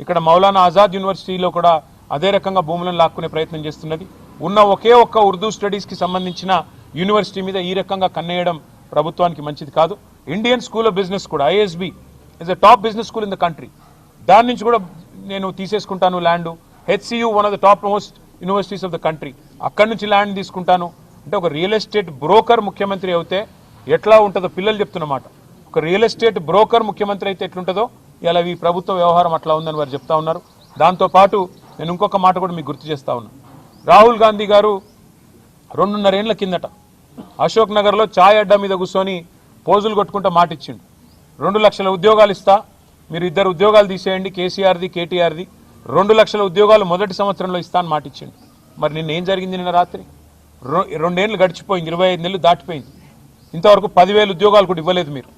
ఇక్కడ మౌలానా ఆజాద్ యూనివర్సిటీలో కూడా అదే రకంగా భూములను లాక్కునే ప్రయత్నం చేస్తున్నది. ఉన్న ఒకే ఒక్క ఉర్దూ స్టడీస్కి సంబంధించిన యూనివర్సిటీ మీద ఈ రకంగా కన్నేయడం ప్రభుత్వానికి మంచిది కాదు. ఇండియన్ స్కూల్ ఆఫ్ బిజినెస్ కూడా ISB is a top business school in the country, దాని నుంచి కూడా నేను తీసేసుకుంటాను land. HCU one of the top most universities of the country, అక్కడి నుంచి ల్యాండ్ తీసుకుంటాను అంటే ఒక రియల్ ఎస్టేట్ బ్రోకర్ ముఖ్యమంత్రి అయితే ఎట్లా ఉంటుందో పిల్లలు చెప్తున్నమాట. ఒక రియల్ ఎస్టేట్ బ్రోకర్ ముఖ్యమంత్రి అయితే ఎట్లుంటుందో ఇలా ఈ ప్రభుత్వ వ్యవహారం అట్లా ఉందని వారు చెప్తా ఉన్నారు. దాంతోపాటు నేను ఇంకొక మాట కూడా మీకు గుర్తు చేస్తా ఉన్నాను. రాహుల్ గాంధీ గారు 2.5 ఏళ్ల కిందట అశోక్ నగర్లో ఛాయ్ అడ్డా మీద కూర్చొని పోజులు కొట్టుకుంటూ మాట ఇచ్చిండు. 2 లక్షల ఉద్యోగాలు ఇస్తా, మీరు 2 ఉద్యోగాలు తీసేయండి, కేసీఆర్ది కేటీఆర్ది, 2 లక్షల ఉద్యోగాలు మొదటి సంవత్సరంలో ఇస్తా అని మాట ఇచ్చిండు. మరి నిన్న ఏం జరిగింది? నిన్న రాత్రి 2 ఏళ్ళు గడిచిపోయింది, 25 నెలలు దాటిపోయింది, ఇంతవరకు 10,000 ఉద్యోగాలు కూడా ఇవ్వలేదు. మీరు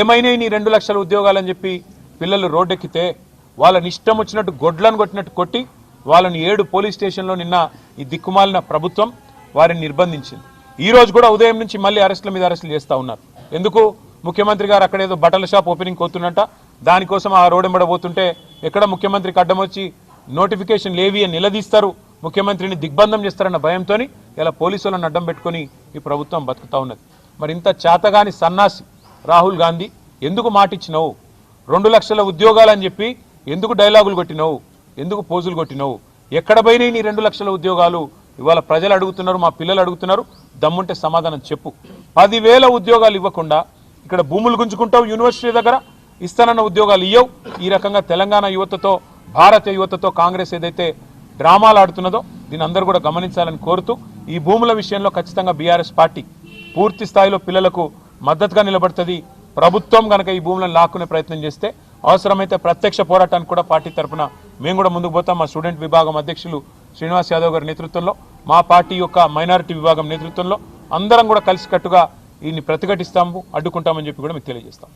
ఏమైనా నీ 2 లక్షల ఉద్యోగాలని చెప్పి పిల్లలు రోడ్డెక్కితే వాళ్ళని ఇష్టం వచ్చినట్టు గొడ్లను కొట్టినట్టు కొట్టి వాళ్ళని 7 పోలీస్ స్టేషన్లో నిన్న ఈ దిక్కుమాలిన ప్రభుత్వం వారిని నిర్బంధించింది. ఈ రోజు కూడా ఉదయం నుంచి మళ్ళీ అరెస్టుల మీద అరెస్టులు చేస్తూ ఉన్నారు. ఎందుకు? ముఖ్యమంత్రి గారు అక్కడేదో బట్టల షాప్ ఓపెనింగ్ పోతున్నట్ట, దానికోసం ఆ రోడ్డెంబడబోతుంటే ఎక్కడ ముఖ్యమంత్రికి అడ్డం వచ్చి నోటిఫికేషన్ లేవి అని నిలదీస్తారు, ముఖ్యమంత్రిని దిగ్బంధం చేస్తారన్న భయంతో ఇలా పోలీసులను అడ్డం పెట్టుకొని ఈ ప్రభుత్వం బతుకుతా ఉన్నది. మరి ఇంత చేతగాని సన్నాసి రాహుల్ గాంధీ ఎందుకు మాటిచ్చినావు? 2 లక్షల ఉద్యోగాలు అని చెప్పి ఎందుకు డైలాగులు కొట్టినావు? ఎందుకు పోజులు కొట్టినావు? ఎక్కడ పోయినాయి నీ 2 లక్షల ఉద్యోగాలు? ఇవాళ ప్రజలు అడుగుతున్నారు, మా పిల్లలు అడుగుతున్నారు, దమ్ముంటే సమాధానం చెప్పు. 10,000 ఉద్యోగాలు ఇవ్వకుండా ఇక్కడ భూములు గుంజుకుంటావు, యూనివర్సిటీ దగ్గర ఇస్తానన్న ఉద్యోగాలు ఇవ్వవు. ఈ రకంగా తెలంగాణ యువతతో, భారతీయ యువతతో కాంగ్రెస్ ఏదైతే డ్రామాలు ఆడుతున్నదో దీని అందరూ కూడా గమనించాలని కోరుతూ, ఈ భూముల విషయంలో ఖచ్చితంగా బీఆర్ఎస్ పార్టీ పూర్తి స్థాయిలో పిల్లలకు మద్దతుగా నిలబడుతుంది. ప్రభుత్వం కనుక ఈ భూములను లాక్కునే ప్రయత్నం చేస్తే అవసరమైతే ప్రత్యక్ష పోరాటానికి కూడా పార్టీ తరఫున మేము కూడా ముందుకు పోతాం. మా స్టూడెంట్ విభాగం అధ్యక్షులు శ్రీనివాస్ యాదవ్ గారి నేతృత్వంలో, మా పార్టీ యొక్క మైనారిటీ విభాగం నేతృత్వంలో అందరం కూడా కలిసికట్టుగా దీన్ని ప్రతిఘటిస్తాము, అడ్డుకుంటామని చెప్పి కూడా మీకు తెలియజేస్తాం.